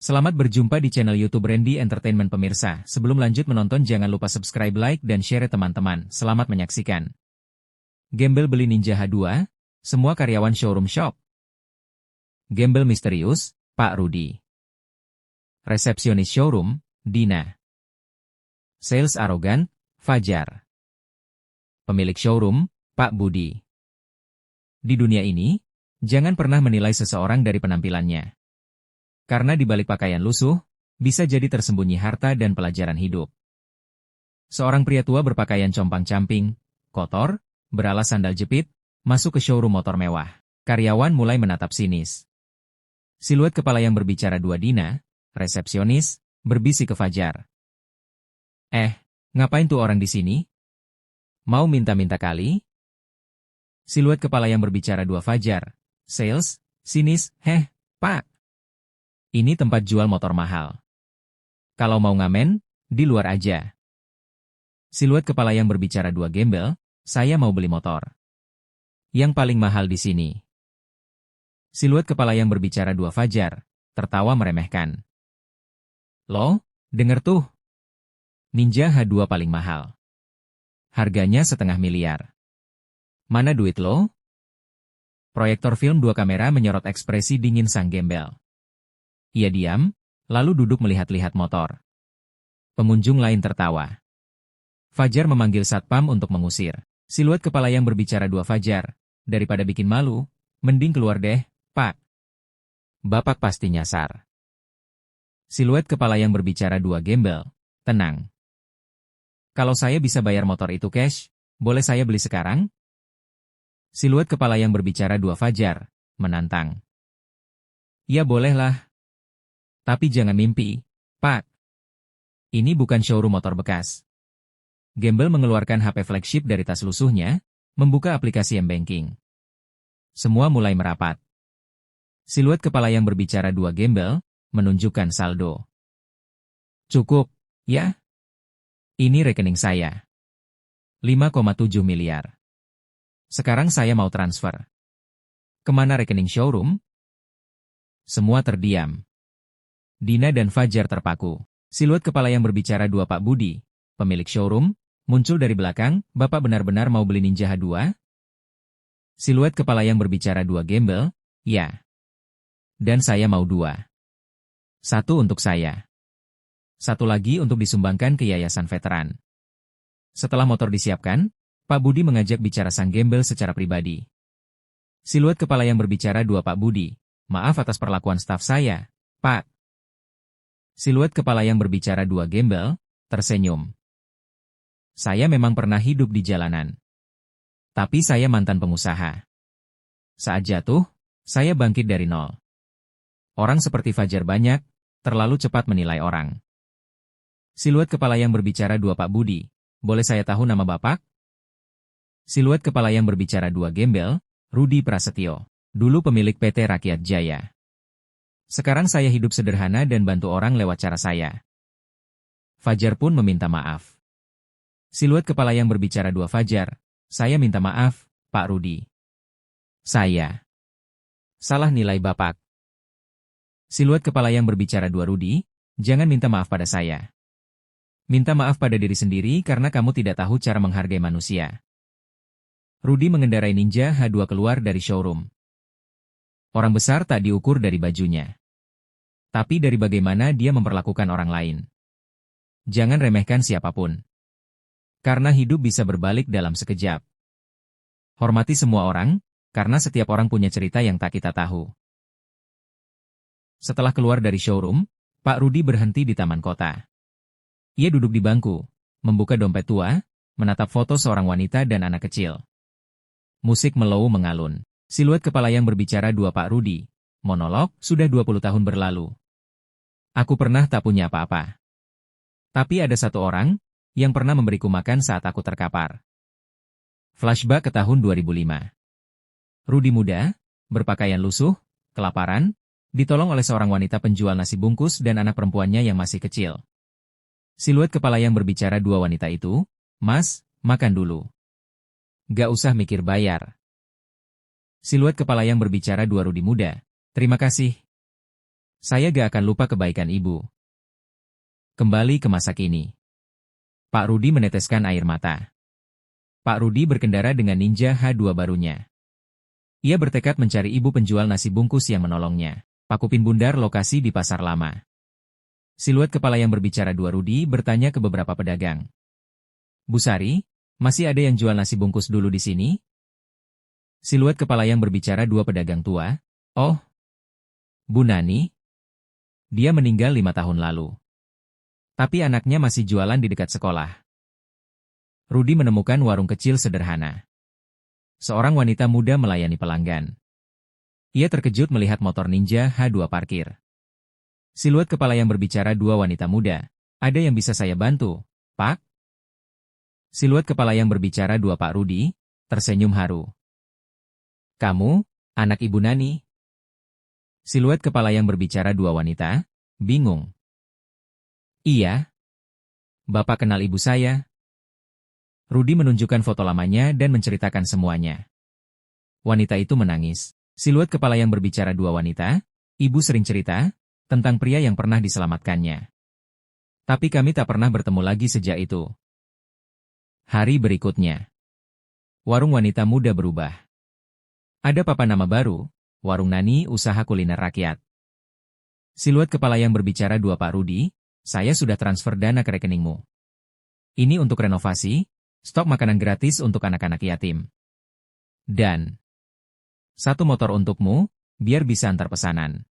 Selamat berjumpa di channel YouTube Randy Entertainment pemirsa. Sebelum lanjut menonton jangan lupa subscribe, like, dan share teman-teman. Selamat menyaksikan. Gembel beli Ninja H2, semua karyawan showroom shop. Gembel misterius, Pak Rudi. Resepsionis showroom, Dina. Sales arogan, Fajar. Pemilik showroom, Pak Budi. Di dunia ini, jangan pernah menilai seseorang dari penampilannya. Karena di balik pakaian lusuh, bisa jadi tersembunyi harta dan pelajaran hidup. Seorang pria tua berpakaian compang-camping, kotor, beralas sandal jepit, masuk ke showroom motor mewah. Karyawan mulai menatap sinis. Siluet kepala yang berbicara dua Dina, resepsionis, berbisik ke Fajar. Ngapain tuh orang di sini? Mau minta-minta kali? Siluet kepala yang berbicara dua Fajar, sales, sinis, Pak. Ini tempat jual motor mahal. Kalau mau ngamen, di luar aja. Siluet kepala yang berbicara dua Gembel, saya mau beli motor. Yang paling mahal di sini. Siluet kepala yang berbicara dua Fajar, tertawa meremehkan. Loh, denger tuh. Ninja H2 paling mahal. Harganya 500 miliar. Mana duit lo? Proyektor film dua kamera menyorot ekspresi dingin sang Gembel. Ia diam, lalu duduk melihat-lihat motor. Pengunjung lain tertawa. Fajar memanggil satpam untuk mengusir. Siluet kepala yang berbicara dua Fajar, daripada bikin malu, mending keluar deh, Pak. Bapak pasti nyasar. Siluet kepala yang berbicara dua Gembel, tenang. Kalau saya bisa bayar motor itu cash, boleh saya beli sekarang? Siluet kepala yang berbicara dua Fajar, menantang. Ya bolehlah. Tapi jangan mimpi, Pak. Ini bukan showroom motor bekas. Gembel mengeluarkan HP flagship dari tas lusuhnya, membuka aplikasi M-Banking. Semua mulai merapat. Siluet kepala yang berbicara dua Gembel, menunjukkan saldo. Cukup, ya? Ini rekening saya. 5,7 miliar. Sekarang saya mau transfer. Kemana rekening showroom? Semua terdiam. Dina dan Fajar terpaku. Siluet kepala yang berbicara dua Pak Budi, pemilik showroom, muncul dari belakang. Bapak benar-benar mau beli Ninja H2? Siluet kepala yang berbicara dua Gembel, ya. Dan saya mau 2. 1 untuk saya. 1 lagi untuk disumbangkan ke yayasan veteran. Setelah motor disiapkan, Pak Budi mengajak bicara sang Gembel secara pribadi. Siluet kepala yang berbicara dua Pak Budi, maaf atas perlakuan staf saya, Pak. Siluet kepala yang berbicara dua Gembel, tersenyum. Saya memang pernah hidup di jalanan. Tapi saya mantan pengusaha. Saat jatuh, saya bangkit dari nol. Orang seperti Fajar banyak, terlalu cepat menilai orang. Siluet kepala yang berbicara dua Pak Budi, boleh saya tahu nama Bapak? Siluet kepala yang berbicara dua Gembel, Rudi Prasetyo, dulu pemilik PT Rakyat Jaya. Sekarang saya hidup sederhana dan bantu orang lewat cara saya. Fajar pun meminta maaf. Siluet kepala yang berbicara dua Fajar, saya minta maaf, Pak Rudi. Saya salah nilai Bapak. Siluet kepala yang berbicara dua Rudi, jangan minta maaf pada saya. Minta maaf pada diri sendiri karena kamu tidak tahu cara menghargai manusia. Rudi mengendarai Ninja H2 keluar dari showroom. Orang besar tak diukur dari bajunya, tapi dari bagaimana dia memperlakukan orang lain. Jangan remehkan siapapun. Karena hidup bisa berbalik dalam sekejap. Hormati semua orang, karena setiap orang punya cerita yang tak kita tahu. Setelah keluar dari showroom, Pak Rudi berhenti di taman kota. Ia duduk di bangku, membuka dompet tua, menatap foto seorang wanita dan anak kecil. Musik mellow mengalun. Siluet kepala yang berbicara dua Pak Rudi, monolog, sudah 20 tahun berlalu. Aku pernah tak punya apa-apa. Tapi ada satu orang, yang pernah memberiku makan saat aku terkapar. Flashback ke tahun 2005. Rudi muda, berpakaian lusuh, kelaparan, ditolong oleh seorang wanita penjual nasi bungkus dan anak perempuannya yang masih kecil. Siluet kepala yang berbicara dua wanita itu, Mas, makan dulu. Gak usah mikir bayar. Siluet kepala yang berbicara dua Rudi muda, terima kasih. Saya gak akan lupa kebaikan ibu. Kembali ke masa kini. Pak Rudi meneteskan air mata. Pak Rudi berkendara dengan Ninja H2 barunya. Ia bertekad mencari ibu penjual nasi bungkus yang menolongnya. Pakupin bundar lokasi di pasar lama. Siluet kepala yang berbicara dua Rudi bertanya ke beberapa pedagang. Bu Sari, masih ada yang jual nasi bungkus dulu di sini? Siluet kepala yang berbicara dua pedagang tua. Oh, Bu Nani. Dia meninggal 5 tahun lalu. Tapi anaknya masih jualan di dekat sekolah. Rudi menemukan warung kecil sederhana. Seorang wanita muda melayani pelanggan. Ia terkejut melihat motor Ninja H2 parkir. Siluet kepala yang berbicara dua wanita muda. Ada yang bisa saya bantu, Pak? Siluet kepala yang berbicara dua Pak Rudi, tersenyum haru. Kamu, anak Ibu Nani? Siluet kepala yang berbicara dua wanita, bingung. Iya. Bapak kenal ibu saya? Rudi menunjukkan foto lamanya dan menceritakan semuanya. Wanita itu menangis. Siluet kepala yang berbicara dua wanita, ibu sering cerita tentang pria yang pernah diselamatkannya. Tapi kami tak pernah bertemu lagi sejak itu. Hari berikutnya. Warung wanita muda berubah. Ada papan nama baru, Warung Nani Usaha Kuliner Rakyat. Siluet kepala yang berbicara dua Pak Rudi, saya sudah transfer dana ke rekeningmu. Ini untuk renovasi, stok makanan gratis untuk anak-anak yatim. Dan 1 motor untukmu, biar bisa antar pesanan.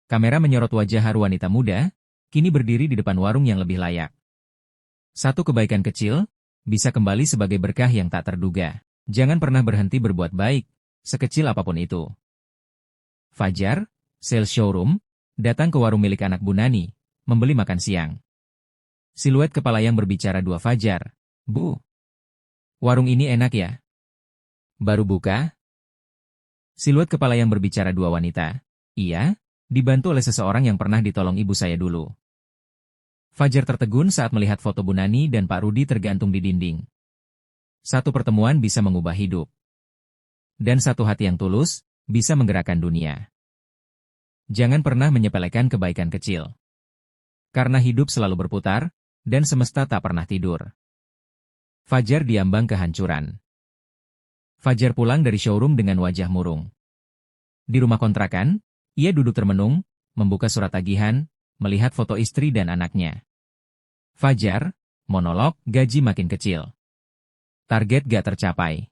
Kamera menyorot wajah haru wanita muda, kini berdiri di depan warung yang lebih layak. Satu kebaikan kecil, bisa kembali sebagai berkah yang tak terduga. Jangan pernah berhenti berbuat baik, sekecil apapun itu. Fajar, sales showroom, datang ke warung milik anak Bu Nani, membeli makan siang. Siluet kepala yang berbicara dua Fajar. Bu, warung ini enak ya? Baru buka? Siluet kepala yang berbicara dua wanita. Iya, dibantu oleh seseorang yang pernah ditolong ibu saya dulu. Fajar tertegun saat melihat foto Bu Nani dan Pak Rudi tergantung di dinding. Satu pertemuan bisa mengubah hidup. Dan satu hati yang tulus, bisa menggerakkan dunia. Jangan pernah menyepelekan kebaikan kecil. Karena hidup selalu berputar, dan semesta tak pernah tidur. Fajar diambang kehancuran. Fajar pulang dari showroom dengan wajah murung. Di rumah kontrakan, ia duduk termenung, membuka surat tagihan, melihat foto istri dan anaknya. Fajar, monolog, gaji makin kecil. Target gak tercapai.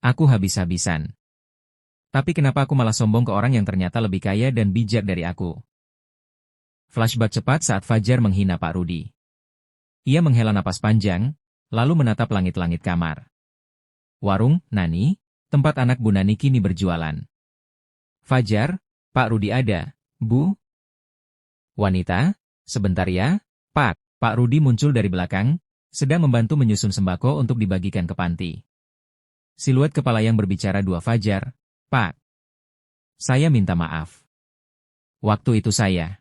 Aku habis-habisan. Tapi kenapa aku malah sombong ke orang yang ternyata lebih kaya dan bijak dari aku? Flashback cepat saat Fajar menghina Pak Rudi. Ia menghela napas panjang, lalu menatap langit-langit kamar. Warung, Nani, tempat anak Bu Nani kini berjualan. Fajar, Pak Rudi ada, Bu? Wanita, sebentar ya, Pak. Pak Rudi muncul dari belakang, sedang membantu menyusun sembako untuk dibagikan ke panti. Siluet kepala yang berbicara dua Fajar. Pak, saya minta maaf. Waktu itu saya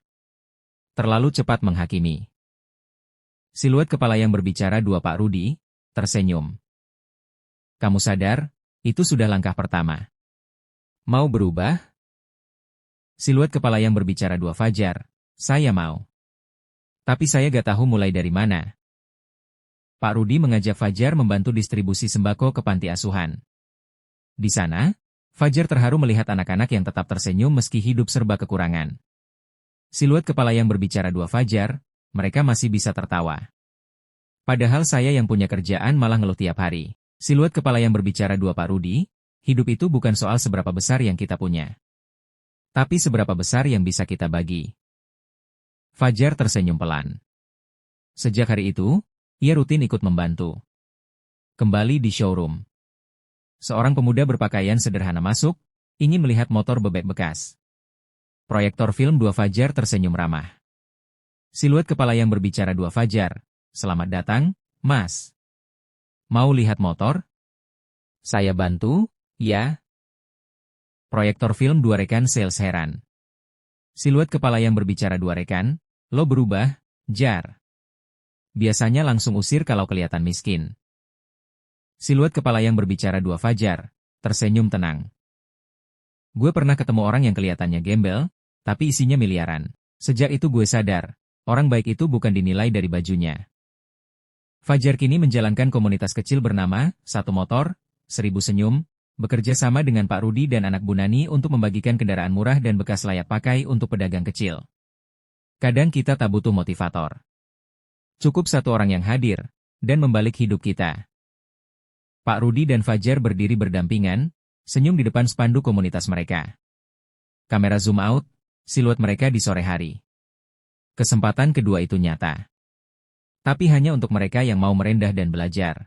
terlalu cepat menghakimi. Siluet kepala yang berbicara dua Pak Rudi, tersenyum. Kamu sadar, itu sudah langkah pertama. Mau berubah? Siluet kepala yang berbicara dua Fajar, saya mau. Tapi saya gak tahu mulai dari mana. Pak Rudi mengajak Fajar membantu distribusi sembako ke panti asuhan. Di sana, Fajar terharu melihat anak-anak yang tetap tersenyum meski hidup serba kekurangan. Siluet kepala yang berbicara dua Fajar, mereka masih bisa tertawa. Padahal saya yang punya kerjaan malah ngeluh tiap hari. Siluet kepala yang berbicara dua Pak Rudi, hidup itu bukan soal seberapa besar yang kita punya. Tapi seberapa besar yang bisa kita bagi. Fajar tersenyum pelan. Sejak hari itu, ia rutin ikut membantu. Kembali di showroom. Seorang pemuda berpakaian sederhana masuk, ingin melihat motor bebek bekas. Proyektor film dua Fajar tersenyum ramah. Siluet kepala yang berbicara dua Fajar. Selamat datang, Mas. Mau lihat motor? Saya bantu, ya? Proyektor film dua rekan sales heran. Siluet kepala yang berbicara dua rekan. Lo berubah, Jar. Biasanya langsung usir kalau kelihatan miskin. Siluet kepala yang berbicara dua Fajar, tersenyum tenang. Gue pernah ketemu orang yang kelihatannya gembel, tapi isinya miliaran. Sejak itu gue sadar, orang baik itu bukan dinilai dari bajunya. Fajar kini menjalankan komunitas kecil bernama Satu Motor, 1000 Senyum, bekerja sama dengan Pak Rudi dan anak Bu Nani untuk membagikan kendaraan murah dan bekas layak pakai untuk pedagang kecil. Kadang kita tak butuh motivator. Cukup satu orang yang hadir, dan membalik hidup kita. Pak Rudi dan Fajar berdiri berdampingan, senyum di depan spanduk komunitas mereka. Kamera zoom out, siluet mereka di sore hari. Kesempatan kedua itu nyata. Tapi hanya untuk mereka yang mau merendah dan belajar.